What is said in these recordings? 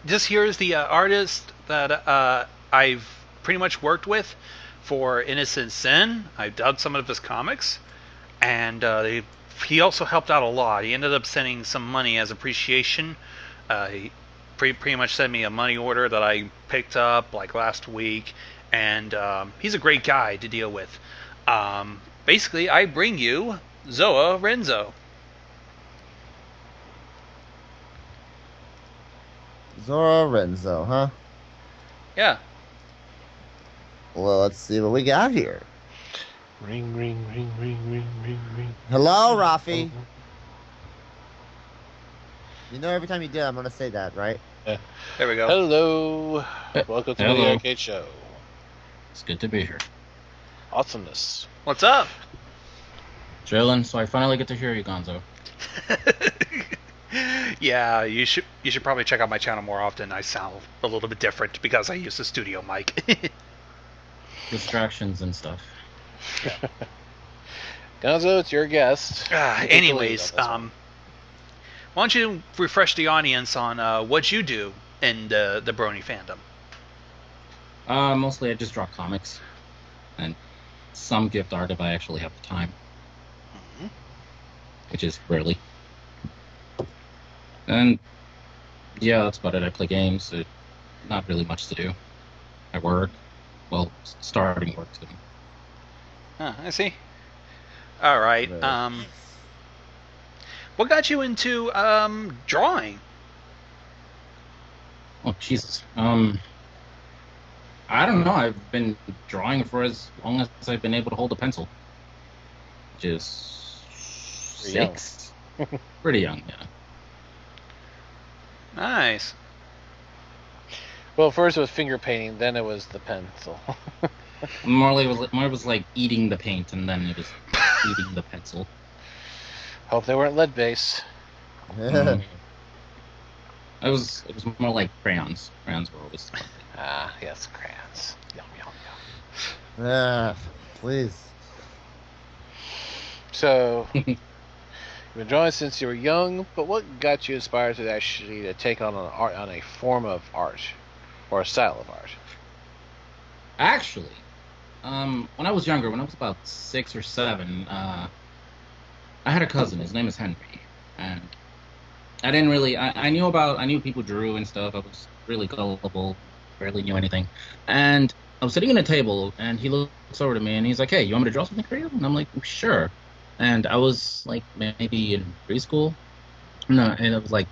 This here is the artist that I've pretty much worked with for Innocent Sin. I've done some of his comics, and he also helped out a lot. He ended up sending some money as appreciation. He pretty much sent me a money order that I picked up like last week, and he's a great guy to deal with. Basically, I bring you Zoa Renso. Zoa Renso, huh? Yeah. Well, let's see what we got here. Ring, ring, ring, ring, ring, ring, ring. Hello, Oh, Rafi. oh. You know, every time you do, I'm gonna say that, right? There we go. Hello. Eh, Welcome to the Hello. Arcade Show. It's good to be here. Awesomeness. What's up? Jalen, so I finally get to hear you, Gonzo. Yeah, you should probably check out my channel more often. I sound a little bit different because I use the studio mic. Distractions and stuff. Gonzo, it's your guest. You take the lead Anyways, on this one. why don't you refresh the audience on what you do in the Brony fandom? Mostly I just draw comics. And some gift art if I actually have the time. Mhm. Which is rarely. And yeah, that's about it. I play games. Not really much to do. I work. Well, starting work soon. I see. All right. Very What got you into drawing? Oh, Jesus. I don't know. I've been drawing for as long as I've been able to hold a pencil. Which is Pretty young. 6. Pretty young, yeah. Nice. Well, first it was finger painting, then it was the pencil. More it was like eating the paint, and then it was eating the pencil. Hope they weren't lead based. Um, it was more like crayons. Crayons were always fun. Ah, yes, crayons. Yum, yum, yum. Ah, please. So, you've been drawing since you were young, but what got you inspired to actually to take on a form of art or a style of art? Actually, when I was younger, when I was about 6 or 7, I had a cousin. His name is Henry, and I didn't really. I knew people drew and stuff. I was really gullible, barely knew anything, and I was sitting at a table, and he looks over to me, and he's like, "Hey, you want me to draw something for you?" And I'm like, "Sure." And I was like maybe in preschool. No, and it was like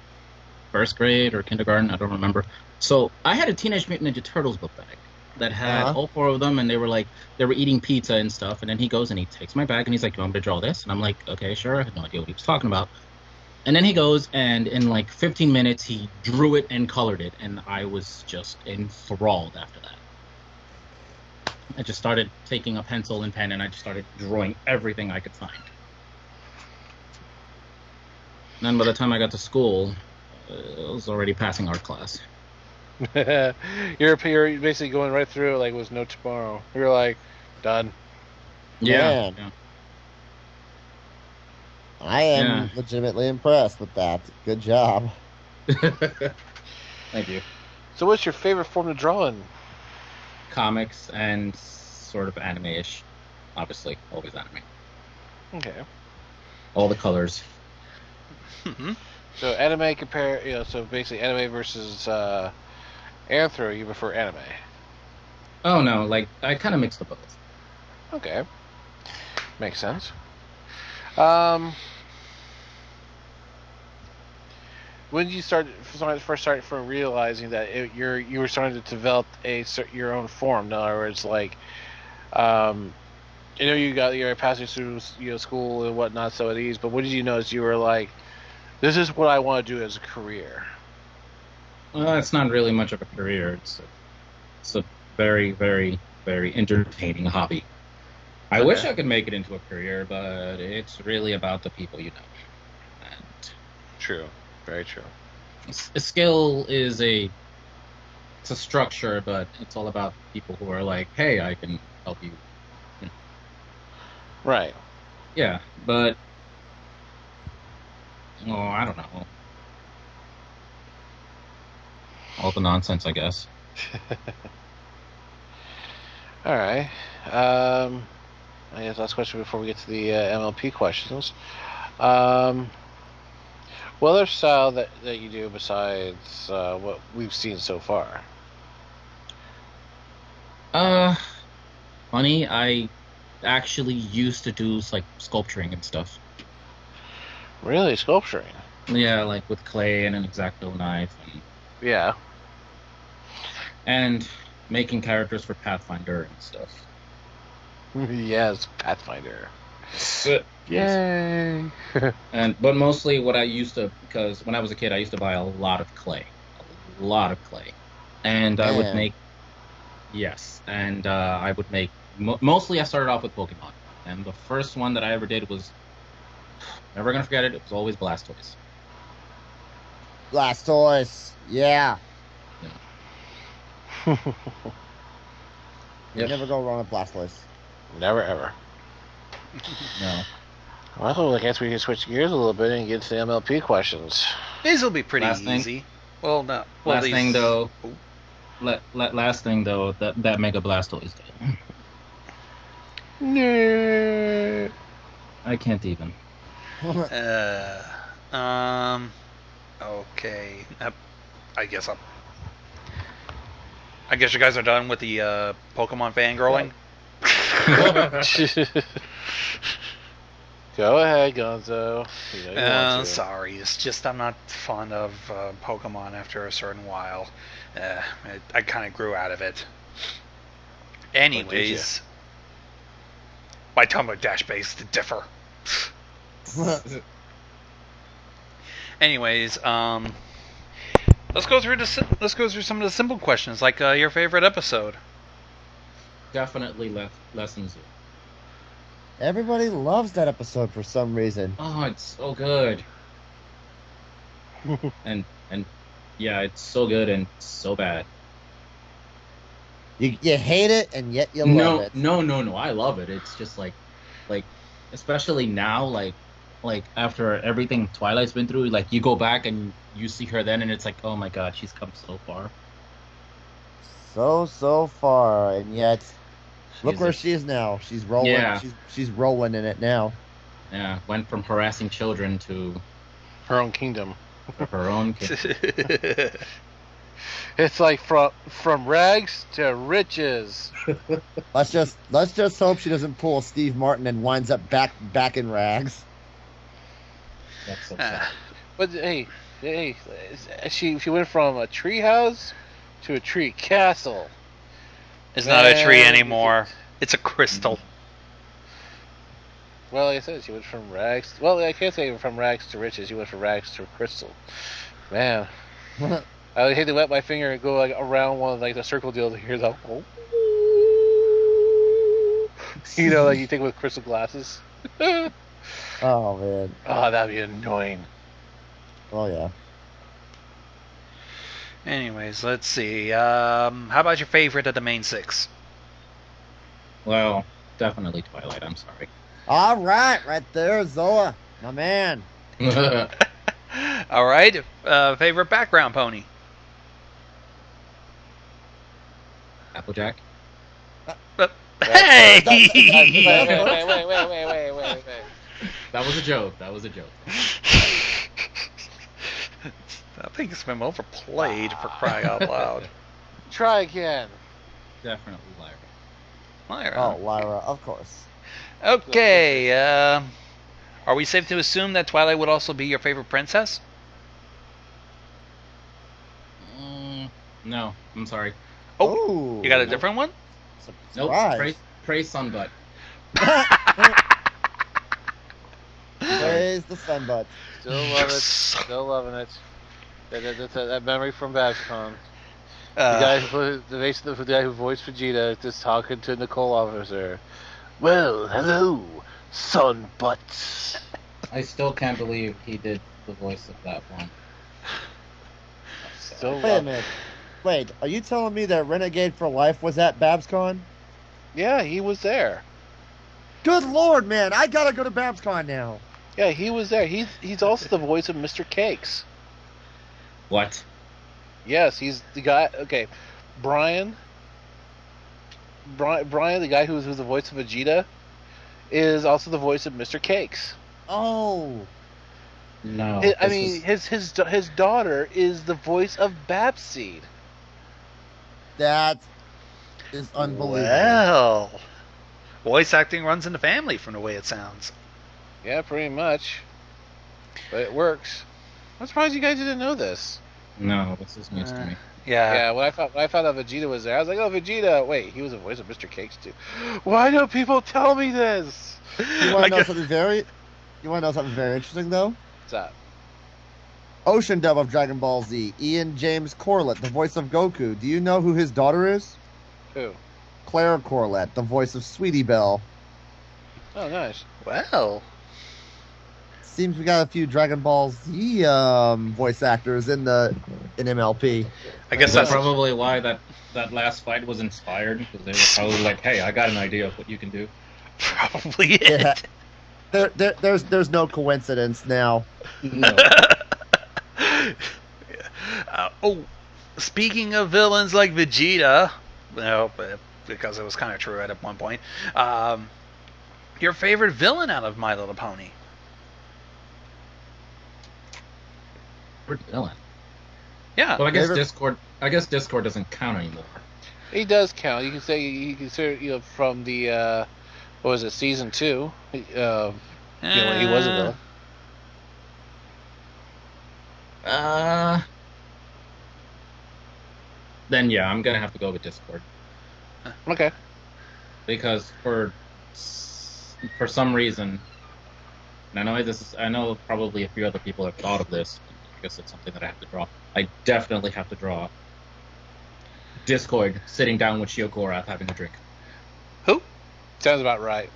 first grade or kindergarten. I don't remember. So I had a Teenage Mutant Ninja Turtles book bag that had Uh-huh. all 4 of them, and they were eating pizza and stuff. And then he goes and he takes my bag and he's like, "You want me to draw this?" And I'm like, "Okay, sure." I had no idea what he was talking about. And then he goes and in like 15 minutes he drew it and colored it, and I was just enthralled after that. I just started taking a pencil and pen and I just started drawing everything I could find. And then by the time I got to school, I was already passing art class. you're basically going right through it like it was no tomorrow. You're like, done. Yeah, Man, I am legitimately impressed with that. Good job. yeah. Thank you. So, what's your favorite form to draw in? Comics and sort of anime-ish. Obviously, always anime. Okay. All the colors. Mhm. So, anime so basically anime versus anthro, you prefer anime. Oh no, like I kind of mixed the both. Okay. Makes sense. Um, when did you first start from realizing that you were starting to develop your own form? In other words, like, um, you know, you got your passing through school and whatnot, so at ease. But what did you notice? You were like, this is what I want to do as a career. Well, it's not really much of a career. It's a very, very, very entertaining hobby. I wish Okay. I could make it into a career, but it's really about the people you know. And True. Very true. a skill is it's a structure, but it's all about people who are like, hey, I can help you. You know. Right. Yeah, but I don't know. all the nonsense, I guess. All right. I guess last question before we get to the MLP questions. What other style that you do besides what we've seen so far? Funny, I actually used to do like sculpturing and stuff. Really, sculpturing? Yeah, like with clay and an X-Acto knife, Yeah. and making characters for Pathfinder and stuff. Yes, Pathfinder. Yes. Yay! But mostly what I used to, because when I was a kid, I used to buy a lot of clay, and I would Man. make, yes, and I would make. Mostly, I started off with Pokemon, and the first one that I ever did was never gonna forget it. It was always Blastoise. Blastoise. Yeah. You Yep. never go wrong with Blastoise. Never ever. No. Well, I guess we can switch gears a little bit and get to the MLP questions. These will be pretty Last thing. easy. Well, no. Well, Last these... thing though. Last thing though, that Mega Blastoise though. No. I can't even. Okay. I guess you guys are done with the Pokemon fangirling. Go ahead, Gonzo. You know you want to. Sorry, it's just I'm not fond of Pokemon after a certain while. I kind of grew out of it. Anyways, my Tumblr dash base to differ. Anyways, let's go through some of the simple questions, like your favorite episode. Definitely Lessons. Everybody loves that episode for some reason. Oh, it's so good. and yeah, it's so good and so bad. You hate it and yet you love it. No. I love it. It's just like, especially now, like after everything Twilight's been through, like you go back and you see her then, and it's like, oh my God, she's come so far. So far, and yet look She's where a- she is now. She's rolling. Yeah. She's rolling in it now. Yeah, went from harassing children to Her own kingdom. her own kid. It's like from rags to riches. Let's just hope she doesn't pull a Steve Martin and winds up back in rags. That's so sad. But hey, she went from a tree house to a tree castle. It's not a tree Man, anymore. It's a crystal. Well, like I said, she went from rags. Well, I can't say from rags to riches. She went from rags to crystal. Man, I would hate to wet my finger and go like around one of like the circle deal to hear that. Oh. You know, like you take with crystal glasses. Oh man. Oh, that'd be annoying. Oh yeah. Anyways, let's see. How about your favorite of the main six? Well, definitely Twilight. I'm sorry. All right there, Zoa, my man. All right. Favorite background pony? Applejack. Hey! Wait. That was a joke. I think it's been overplayed for crying out loud. Try again. Definitely Lyra. Lyra. Oh, Lyra, of course. Okay. Are we safe to assume that Twilight would also be your favorite princess? No, I'm sorry. Oh, you got a different one? Nope. Surprise. Praise Sunbutt. Praise the sunbutt. Still love it. Still loving it. That memory from BabsCon. The guy who voiced Vegeta just talking to Nicole Officer. Well, hello, son butts. I still can't believe he did the voice of that one. Still Wait a love it. minute. Wait, are you telling me that Renegade for Life was at BabsCon? Yeah, he was there. Good lord, man! I gotta go to BabsCon now. Yeah, he was there. He's also the voice of Mr. Cakes. What? Yes, he's the guy. Okay, Brian. Brian, the guy who's the voice of Vegeta, is also the voice of Mr. Cakes. Oh, No, I this mean, is his daughter is the voice of Babseed. that is unbelievable. Well, voice acting runs in the family from the way it sounds. Yeah, pretty much. But it works. I'm surprised you guys didn't know this. no, this is news to me. Yeah. Yeah, when I found out Vegeta was there, I was like, oh, Vegeta. Wait, he was the voice of Mr. Cakes too. Why don't people tell me this? You want to know something very? You want to know something very interesting though? What's that? Ocean dub of Dragon Ball Z, Ian James Corlett, the voice of Goku. Do you know who his daughter is? Who? Claire Corlett, the voice of Sweetie Belle. Oh, nice. Well, Seems we got a few Dragon Ball Z voice actors in MLP. I guess That's that's probably why that last fight was inspired, because they were probably like, "Hey, I got an idea of what you can do." probably it. Yeah. There's no coincidence now. No. Oh, speaking of villains like Vegeta, well, because it was kind of true at one point. Your favorite villain out of My Little Pony? Villain. Yeah. Well, I guess Favorite- Discord doesn't count anymore. He does count. You can say from the what was it, season 2? When he was a villain. Then yeah, I'm gonna have to go with Discord, Okay. because for some reason, and I know probably a few other people have thought of this. I guess it's something that I have to draw. I definitely have to draw Discord sitting down with Shiogorath having a drink. Who? Sounds about right.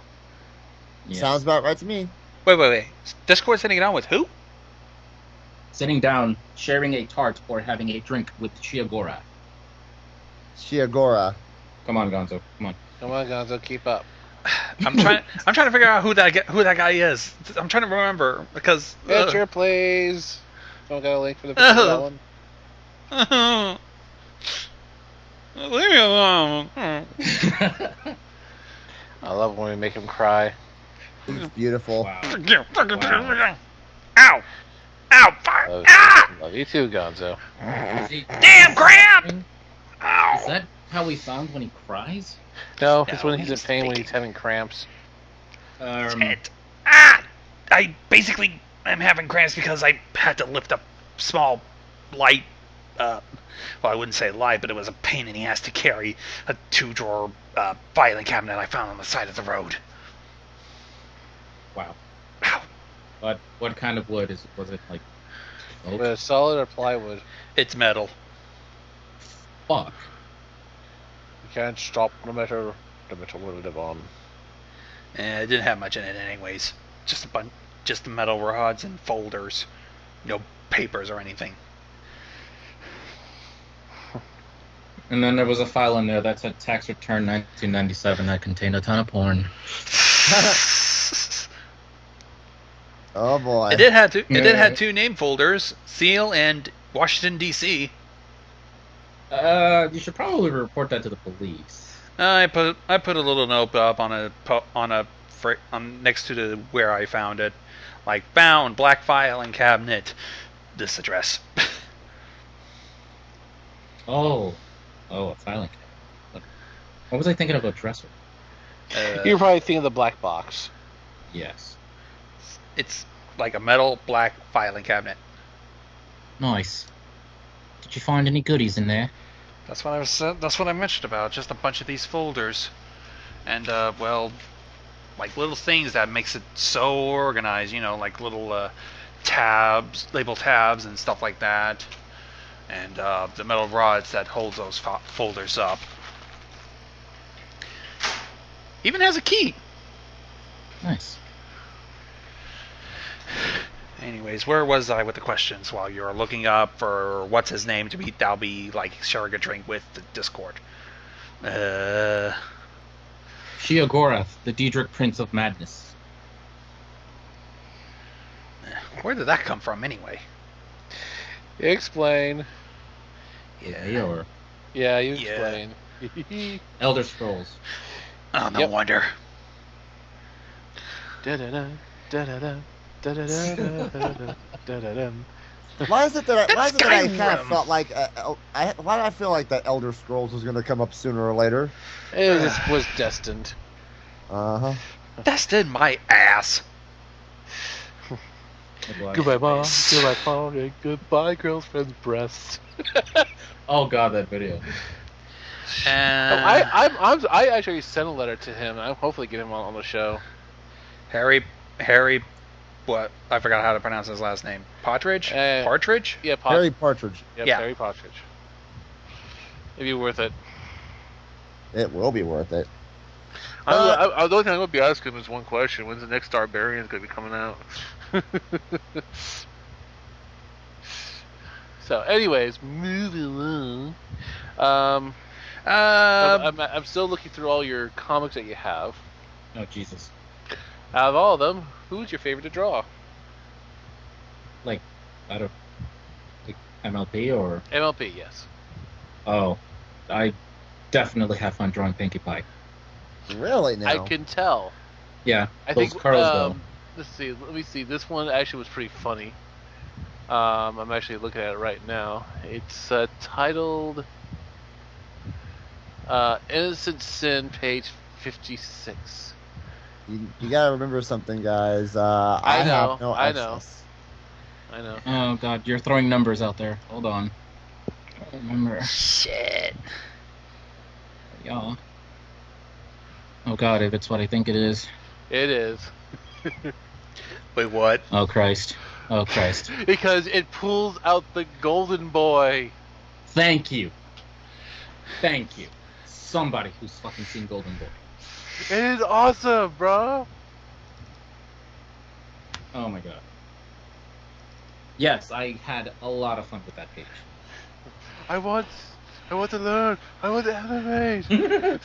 Yes. Sounds about right to me. Wait. Discord sitting down with who? Sitting down, sharing a tart, or having a drink with Shiogorath. Shiagora. Come on, Gonzo. Come on. Come on, Gonzo, keep up. I'm trying to figure out who that guy is. I'm trying to remember because. Picture, please. Someone got a link for the picture of that one? Leave me alone. I love when we make him cry. He's beautiful. Wow. Wow. Ow! Ow! Fire! Love, Ah! love you too, Gonzo. Damn cramp! Ow! Is that how he sounds when he cries? No, it's No, when he's in he's pain, when thinking. he's having cramps. I basically am having cramps because I had to lift a small, light. Well, I wouldn't say light, but it was a pain in the ass to carry a 2-drawer filing cabinet I found on the side of the road. Wow. Ow. But what kind of wood was it like? Oak? With solid or plywood, It's metal. Fuck. you can't stop no matter what we live on. And it didn't have much in it, anyways. Just the metal rods and folders. No papers or anything. And then there was a file in there that said tax return 1997 that contained a ton of porn. Oh boy. It did have two. It Yeah. did have 2 name folders: Seal and Washington D.C. You should probably report that to the police. I put a little note up on next to the where I found it, like found black filing cabinet, this address. Oh, a filing cabinet. What was I thinking of a dresser? You're probably thinking of the black box. Yes. It's like a metal black filing cabinet. Nice. Did you find any goodies in there? That's what I mentioned about. Just a bunch of these folders, and well, like little things that makes it so organized. You know, like little tabs, label tabs, and stuff like that, and the metal rods that holds those folders up. Even has a key. Nice. Anyways, where was I with the questions while you're looking up for what's his name to be? That'll be like sharing a drink with the Discord. Shiogorath, the Diedrich Prince of Madness. Where did that come from anyway? Explain. Yeah. Or Yeah, you Yeah. explain. Elder Scrolls. Oh, no Yep. wonder. Da-da-da, da-da-da, da-da-da, da-da-da. Why is it that That's I kind of Skyrim. felt like why did I feel like that Elder Scrolls was going to come up sooner or later? It just was destined. Uh-huh. That's in my ass. Goodbye, mom. Goodbye, phone. And goodbye, girlfriend's breasts. Oh god, that video. I actually sent a letter to him. I'm hopefully get him on the show. Harry, what? I forgot how to pronounce his last name. Partridge? Partridge? Yeah, Harry Partridge. Yep, Yeah. Harry Partridge. It'd be worth it. It will be worth it. The only thing I'm going to be asking him is one question. When's the next Barbarian going to be coming out? So, anyways, moving along. I'm still looking through all your comics that you have. Oh Jesus. Out of all of them, who's your favorite to draw? Like, out of like MLP or MLP, yes. oh, I definitely have fun drawing Pinkie Pie. Really now? I can tell. Yeah, I those think. curls though. Let's see. Let me see. This one actually was pretty funny. I'm actually looking at it right now. It's titled "Innocent Sin," page 56. You gotta remember something, guys. I know, have no I know. access. I know. Oh god, you're throwing numbers out there. Hold on. I don't remember. Shit. Yeah. Oh god, if it's what I think it is. It is. Wait, what? Oh Christ. Oh Christ. Because it pulls out the golden boy. Thank you. Thank you. Somebody who's fucking seen Golden Boy. It is awesome, bro. Oh my god. Yes, I had a lot of fun with that page. I want to learn. I want to animate.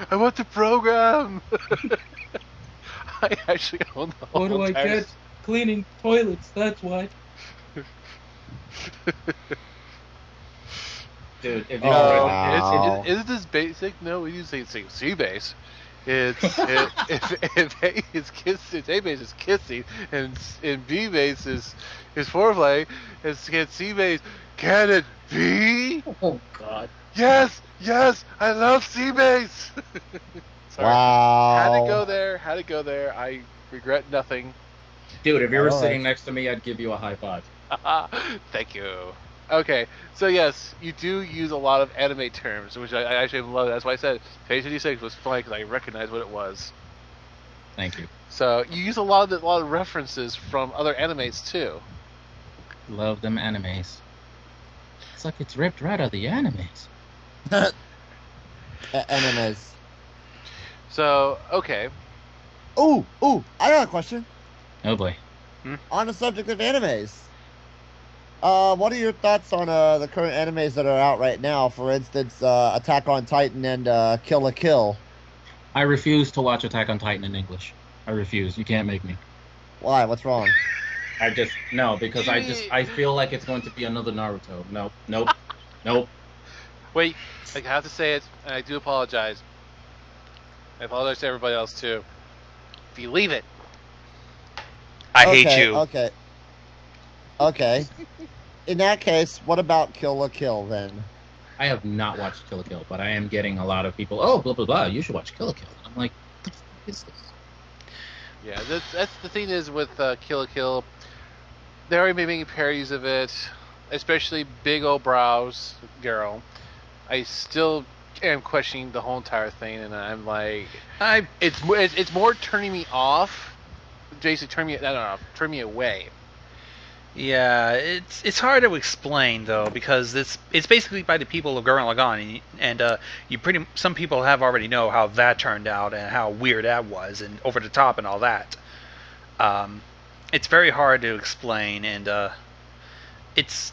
I want to program. I actually own the whole What do I entire get? Cleaning toilets, that's what. Dude, if you Oh, wow. Is this basic? No, we use C base. It's A base is kissing, and B base is foreplay. And C base, can it be? Oh god. Yes, I love C base. Sorry. Wow. Had to go there. I regret nothing. Dude, if you were Alright. sitting next to me, I'd give you a high five. Thank you. Okay, so yes, you do use a lot of anime terms, which I actually love. That's why I said page 56 was funny because I recognized what it was. Thank you. So you use a lot of references from other animes too. Love them animes. It's like it's ripped right out of the animes. Enemies. So okay, Ooh, I got a question. Oh boy. On the subject of animes. What are your thoughts on the current animes that are out right now? For instance, Attack on Titan and Kill la Kill. I refuse to watch Attack on Titan in English. I refuse. You can't make me. Why? What's wrong? No, because I feel like it's going to be another Naruto. Nope. wait, I have to say it, and I do apologize. I apologize to everybody else too. If you leave it, I hate you. Okay. In that case, what about Kill la Kill then? I have not watched Kill la Kill, but I am getting a lot of people, oh, blah, blah, blah, you should watch Kill la Kill. I'm like, what the fuck is this? yeah, that's the thing is with Kill la Kill. They're already making parodies of it, especially Big O Brows girl. I still am questioning the whole entire thing, and I'm like, it's more turning me off. Jason, turn me away. Yeah, it's hard to explain though because it's basically by the people of Gurren Lagann, and some people have already know how that turned out and how weird that was and over the top and all that. It's very hard to explain, and it's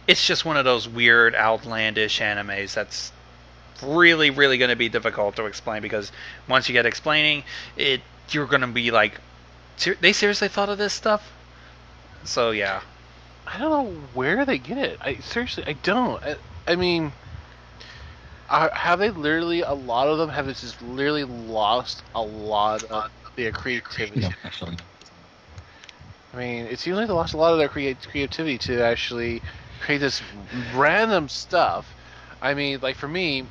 just one of those weird, outlandish animes that's really, really going to be difficult to explain because once you get explaining it, you're going to be like, they seriously thought of this stuff? So yeah. I don't know where they get it. I seriously, I don't. I mean, have they literally? A lot of them have just literally lost a lot of their creativity. No, actually. I mean, it seems like they lost a lot of their creativity to actually create this random stuff. I mean, like for me,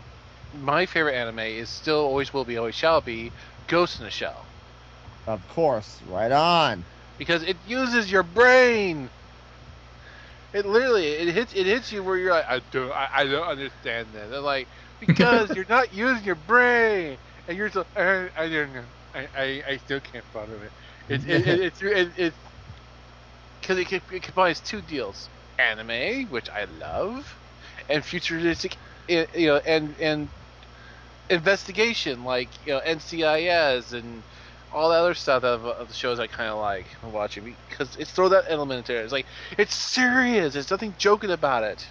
my favorite anime is still, always will be, always shall be, Ghost in the Shell, Of course, right on. because it uses your brain. It literally it hits you where you're like, I don't understand that. They're like, because you're not using your brain, and you're so I don't know. I still can't follow it. It's because it combines two deals: anime, which I love, and futuristic, and investigation, like NCIS and all the other stuff of the shows I kind of like watching, because it's throw that element into it. It's like, it's serious. There's nothing joking about it.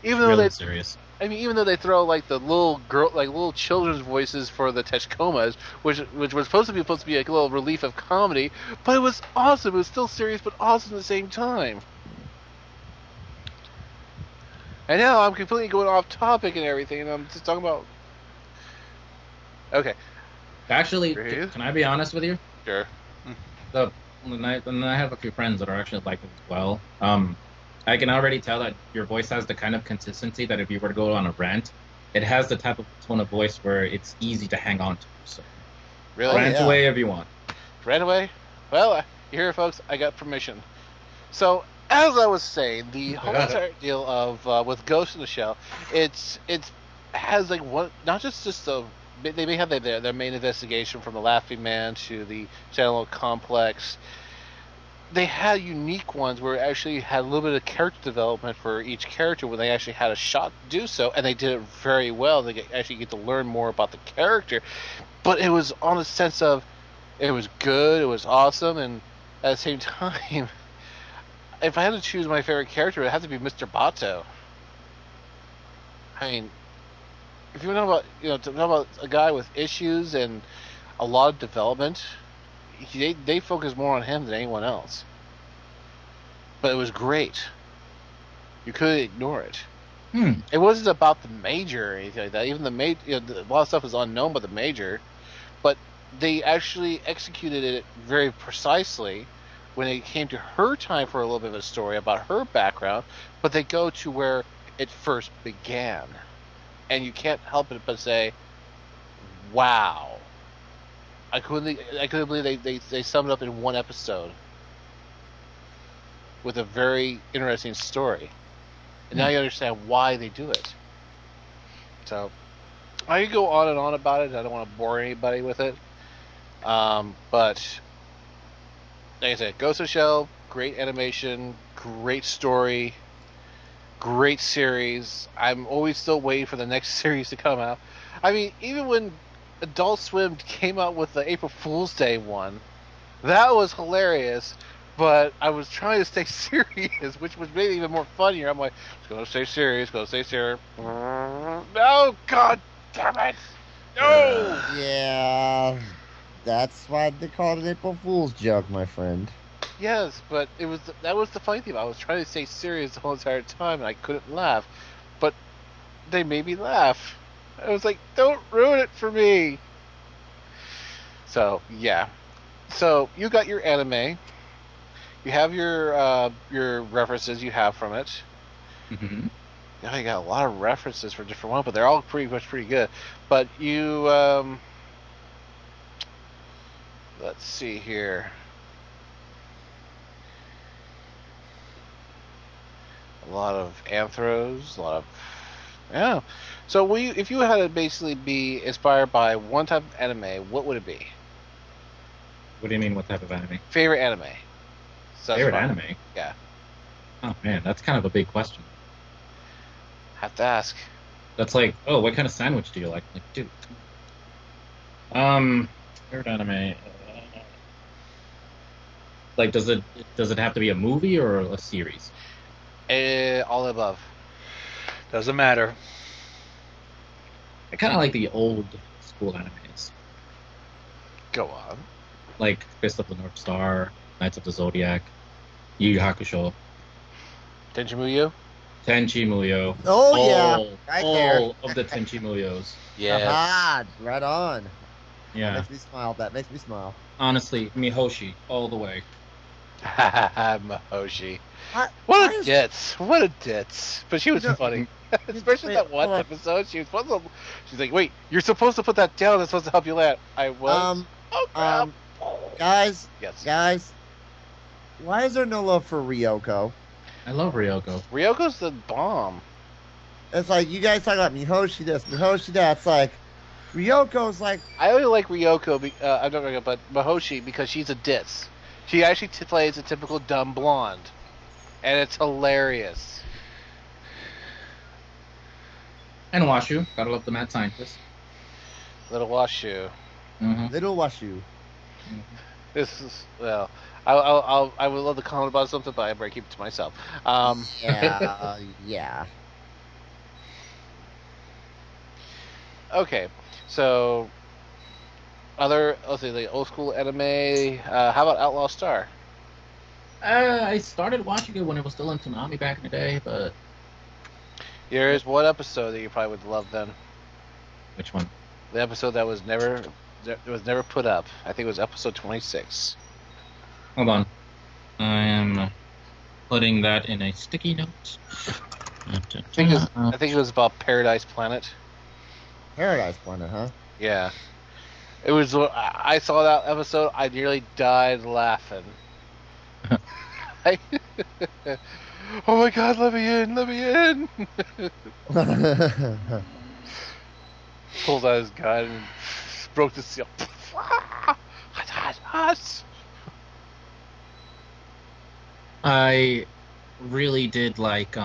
Even though Really they, serious. I mean, even though they throw like the little girl, like little children's voices for the Tachikomas, which was supposed to be like a little relief of comedy, but it was awesome. It was still serious, but awesome at the same time. And now I'm completely going off topic and everything, and I'm just talking about. Okay. Actually, Really? can I be honest with you? Sure. When I have a few friends that are actually like it as well. I can already tell that your voice has the kind of consistency that if you were to go on a rant, it has the type of tone of voice where it's easy to hang on to. So Really? rant yeah. away if you want. Right away? Well, you hear it, folks. I got permission. So, as I was saying, the whole entire deal of with Ghost in the Shell, it has like one, not just the, they may have their main investigation from the Laughing Man to the Channel Complex. They had unique ones where it actually had a little bit of character development for each character when they actually had a shot to do so, and they did it very well. They actually get to learn more about the character, but it was on the sense of, it was good, it was awesome, and at the same time, if I had to choose my favorite character, it had to be Mr. Bato. I mean, if you know about, talk about a guy with issues and a lot of development, they focus more on him than anyone else. But it was great. You couldn't ignore it. It wasn't about the major or anything like that. Even the major, a lot of stuff is unknown by the major, but they actually executed it very precisely when it came to her time for a little bit of a story about her background. But they go to where it first began, and you can't help it but say, "Wow." I couldn't believe they summed it up in one episode with a very interesting story. And now you understand why they do it. So, I could go on and on about it. I don't want to bore anybody with it. But, like I said, Ghost of Shell, great animation, great story, great series. I'm always still waiting for the next series to come out. I mean, even when Adult Swim came out with the April Fool's Day one, that was hilarious, but I was trying to stay serious, which was maybe even more funnier. I'm like, gonna stay serious, no, god damn it, no. Yeah, that's why they called it April Fool's joke, my friend. Yes, but that was the funny thing. I was trying to stay serious the whole entire time, and I couldn't laugh, but they made me laugh. I was like, don't ruin it for me. So, yeah. So, you got your anime. You have your references you have from it. Mm-hmm. Yeah, you got a lot of references for different ones, but they're all pretty much pretty good. But you, let's see here. A lot of anthros, a lot of, yeah. So, if you had to basically be inspired by one type of anime, what would it be? What do you mean, what type of anime? Favorite anime. So Favorite anime? Yeah. Oh man, that's kind of a big question. Have to ask. That's like, oh, what kind of sandwich do you like? Like, dude. Favorite anime. Like, does it have to be a movie or a series? All above. Doesn't matter. I kind of like the old school animes, Go on. like Fist of the North Star, Knights of the Zodiac, Yu Yu Hakusho. Tenchi Muyo? Tenchi Muyo. Oh yeah, right there. All of the Tenchi Muyos. Yes. Aha, right on. That Yeah. makes me smile. That makes me smile. Honestly, Mihoshi, all the way. Mahoshi. Why What a is- ditz. What a ditz. But she was funny. Especially wait, that one hold on. episode. She's like, wait, you're supposed to put that down. It's supposed to help you land. I was. Oh, crap. Guys, Yes. why is there no love for Ryoko? I love Ryoko. Ryoko's the bomb. It's like you guys talk about Mihoshi this, Mihoshi that. It's like Ryoko's like I only like Ryoko, I'm not Ryoko, but Mahoshi, because she's a ditz. She actually plays a typical dumb blonde. And it's hilarious. And Washu. Gotta love the mad scientist. Little Washu. Mm-hmm. Little Washu. This is, well, I would love to comment about something, but I better keep it to myself. Yeah, yeah. Okay, so let's see, the old school anime. How about Outlaw Star? I started watching it when it was still in Toonami back in the day, but There is one episode that you probably would love then. which one? The episode that was never put up. I think it was episode 26. Hold on. I am putting that in a sticky note. I think it was about Paradise Planet. Paradise Planet, huh? Yeah, it was. I saw that episode. I nearly died laughing. Oh my God! Let me in! Let me in! Pulled out his gun and broke the seal. I really did like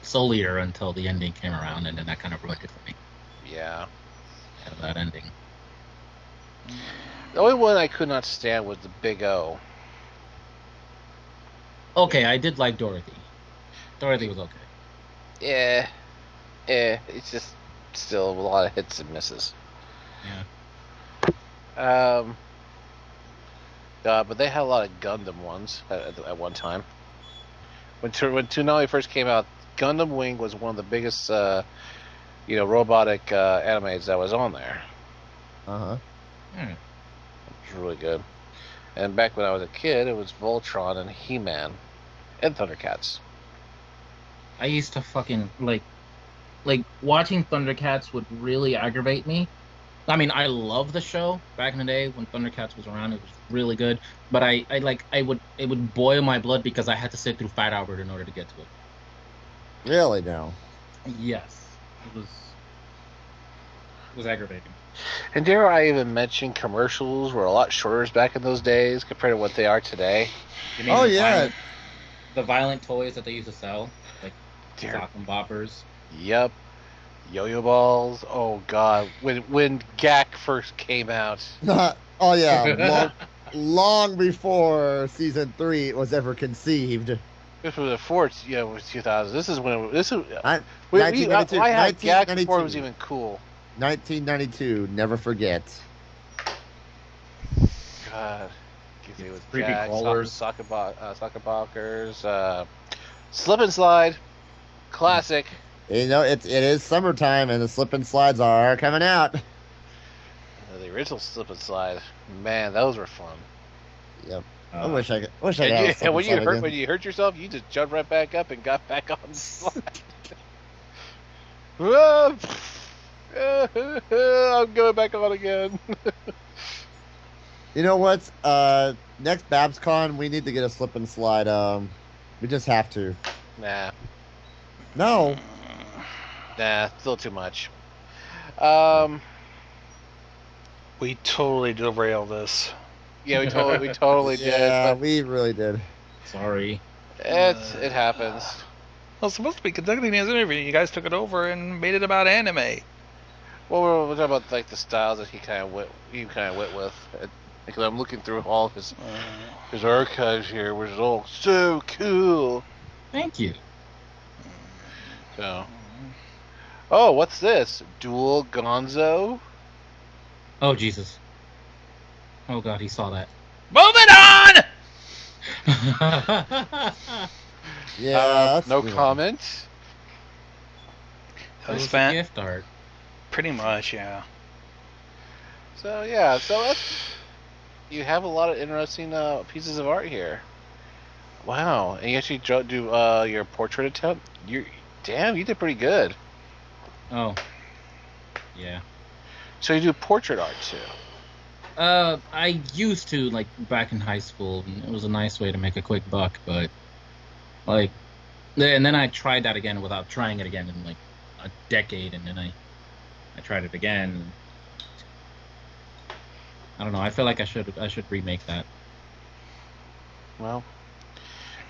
Soul Eater until the ending came around, and then that kind of ruined it for me. Yeah. That ending. The only one I could not stand was the Big O. Okay, I did like Dorothy. Dorothy was okay. Yeah. It's just still a lot of hits and misses. Yeah. But they had a lot of Gundam ones at one time. When Toonami first came out, Gundam Wing was one of the biggest, robotic animes that was on there. Uh-huh. It was really good. And back when I was a kid, it was Voltron and He-Man and Thundercats. I used to fucking like watching Thundercats would really aggravate me. I mean, I love the show back in the day when Thundercats was around. It was really good, but it would boil my blood because I had to sit through Fat Albert in order to get to it. Really now? Yes, it was aggravating. And dare I even mention commercials were a lot shorter back in those days compared to what they are today. You mean Oh the yeah. the violent toys that they used to sell, like Dear. sock and boppers. Yep. Yo-yo balls. Oh God. When GAC first came out. Oh yeah. Long before season 3 was ever conceived. This was a fourth, it was 2000. This is when this is. I- Why 1992, had GAC before it 1992. was even cool? 1992. Never forget. God. It was Creepy GAC, crawlers. soccer balkers, slip and slide, classic. You know, it is summertime and the slip and slides are coming out. The original slip and slide, man, those were fun. Yep. I wish I got a And slip and when slide again. you hurt yourself, you just jumped right back up and got back on the slide. Whoa! I'm going back on again. You know what? Next BabsCon, we need to get a slip and slide. We just have to. Nah, No. still too much. We totally derailed this. Yeah, we totally did. Yeah, But we really did. Sorry. it happens. I was supposed to be conducting this interview. You guys took it over and made it about anime. Well, we're talking about like the styles that he kind of went with. Because I'm looking through all of his archives here, which is all so cool. Thank you. So, oh, what's this? Dual Gonzo? Oh Jesus. Oh God, he saw that. Moving on! Yeah, that's no weird. comment. I It was a spent gift art. pretty much, yeah. So yeah, you have a lot of interesting pieces of art here. Wow, and you actually do your portrait attempt. Damn, you did pretty good. Oh. Yeah. So you do portrait art too. I used to, like, back in high school, and it was a nice way to make a quick buck, but, like, and then I tried that again without trying it again in, like, a decade, and then I tried it again. I don't know, I feel like I should remake that. Well,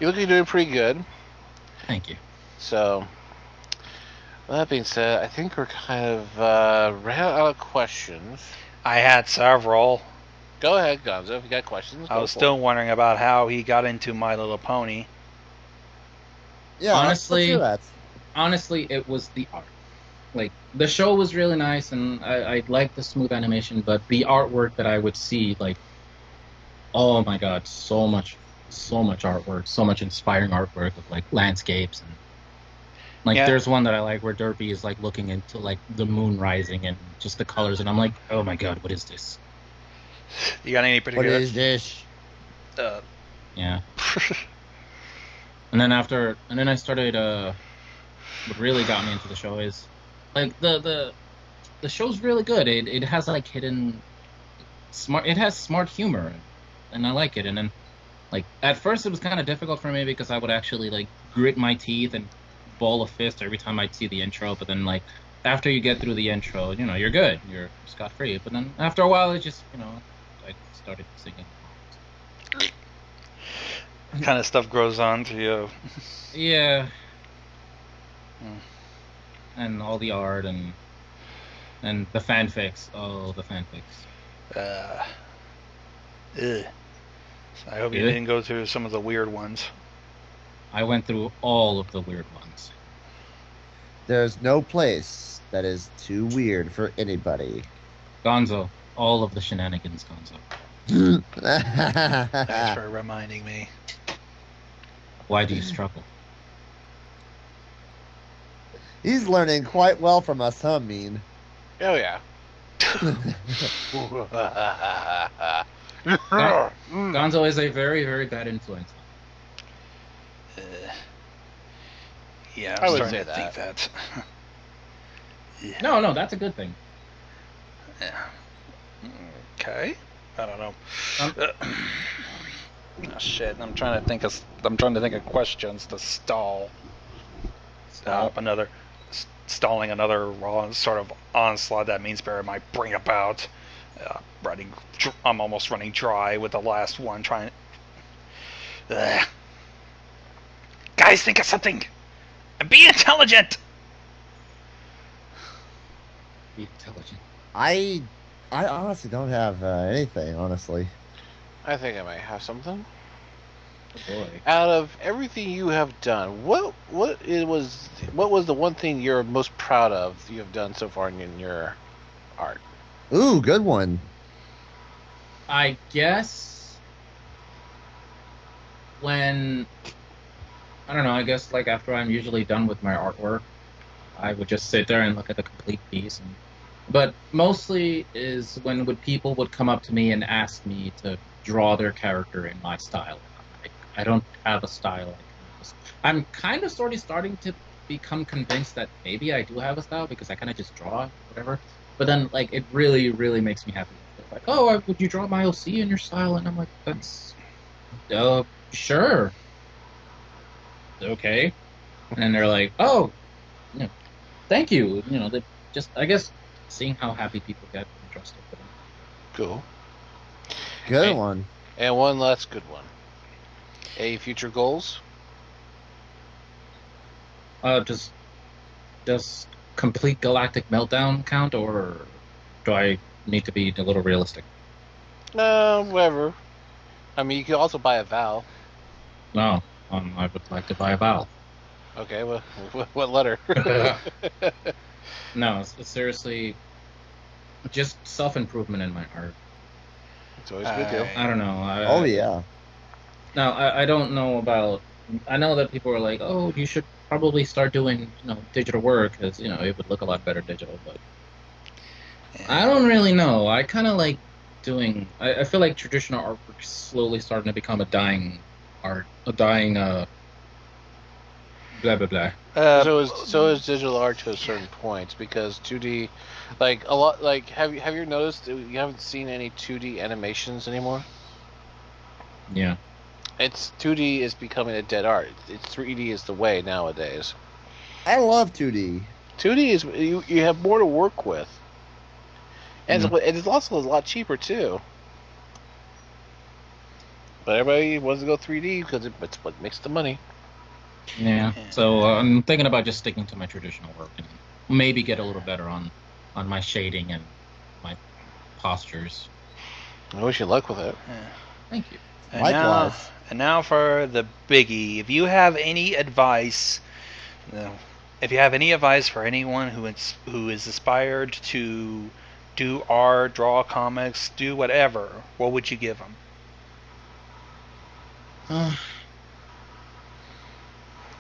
you look like you're doing pretty good. Thank you. So, with that being said, I think we're kind of ran out of questions. I had several. Go ahead, Gonzo. If you got questions, I go was for still it. wondering about how he got into My Little Pony. Yeah, Honestly- let's hear that. Honestly, it was the art. Like, the show was really nice, and I liked the smooth animation, but the artwork that I would see, like, oh my god, so much artwork, so much inspiring artwork of, like, landscapes, and like, Yeah. there's one that I like where Derpy is, like, looking into, like, the moon rising and just the colors, and I'm like, oh my god, what is this? You got any What particular? is this? Yeah. And then I started, what really got me into the show is, like, the show's really good. It has, like, hidden it has smart humor, and I like it. And then, like, at first it was kind of difficult for me because I would actually, like, grit my teeth and ball a fist every time I'd see the intro, but then, like, after you get through the intro, you know, you're good. You're scot-free. But then after a while, it just, you know, I started singing. Kind of stuff grows on to you. Yeah. Hmm. And all the art and the fanfics. Oh, the fanfics. Ugh. I hope you Good. didn't go through some of the weird ones. I went through all of the weird ones. There's no place that is too weird for anybody. Gonzo, all of the shenanigans, Gonzo. Thanks for reminding me. Why do you struggle? He's learning quite well from us, huh, Mean? Oh yeah. Gonzo is a very, very bad influence. Uh, yeah, I I'm would starting say to think that. Yeah. No, that's a good thing. Yeah. Okay. I don't know. Oh, shit. I'm trying to think of questions to stall. Stalling another sort of onslaught that Meansbury might bring about. I'm almost running dry with the last one. Guys, think of something and be intelligent. Be intelligent. I honestly don't have anything, honestly. I think I might have something. Oh boy. Out of everything you have done, what was the one thing you're most proud of you have done so far in your art? Ooh, good one. I guess when I don't know, I guess like after I'm usually done with my artwork, I would just sit there and look at the complete piece. But mostly is when people would come up to me and ask me to draw their character in my style. I don't have a style. I'm kind of sort of starting to become convinced that maybe I do have a style because I kind of just draw whatever. But then, like, it really, really makes me happy. Like, oh, would you draw my OC in your style? And I'm like, that's, sure. Okay. And they're like, oh, you know, thank you. You know, they just, I guess, seeing how happy people get interested with them. Cool. Good Hey. one. And one last good one. Any future goals? Does complete galactic meltdown count, or do I need to be a little realistic? Whatever. I mean, you could also buy a vowel. No, I would like to buy a vowel. Okay, well, what letter? No, it's seriously just self-improvement in my art. It's always a good deal. I don't know. Oh yeah. Now, I don't know about I know that people are like, "Oh, you should probably start doing, digital work because it would look a lot better digital." But I don't really know. I kind of like doing. I feel like traditional artwork is slowly starting to become a dying art, a dying blah blah blah. So is digital art to a certain point because 2D, like a lot, like have you noticed that you haven't seen any 2D animations anymore? Yeah. It's 2D is becoming a dead art. It's 3D is the way nowadays. I love 2D. 2D is you have more to work with, and Yeah. it's also a lot cheaper too. But everybody wants to go 3D because it's what makes the money. Yeah. So I'm thinking about just sticking to my traditional work and maybe get a little better on my shading and my postures. I wish you luck with it. Thank you. And Likewise. now for the biggie. If you have any advice, if you have any advice for anyone who is aspired to do art, draw comics, do whatever, what would you give them?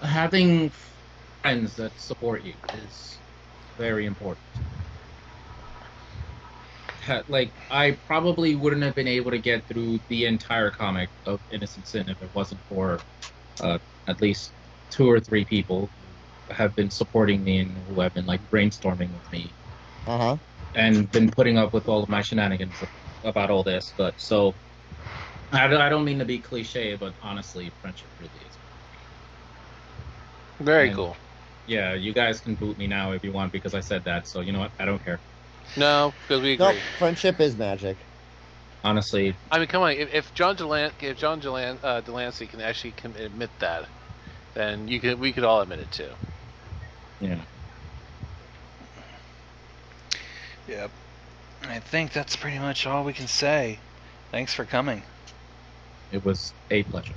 Having friends that support you is very important. Like, I probably wouldn't have been able to get through the entire comic of Innocent Sin if it wasn't for at least 2 or 3 people who have been supporting me and who have been like brainstorming with me Uh-huh. and been putting up with all of my shenanigans about all this. But so I don't mean to be cliche, but honestly, friendship really is. Very And cool. yeah, you guys can boot me now if you want because I said that. So you know what? I don't care. No, because we agree. Nope, friendship is magic. Honestly, I mean, come on. If John Delancey can actually admit that, then we could all admit it too. yeah. Yep. I think that's pretty much all we can say. Thanks for coming. It was a pleasure.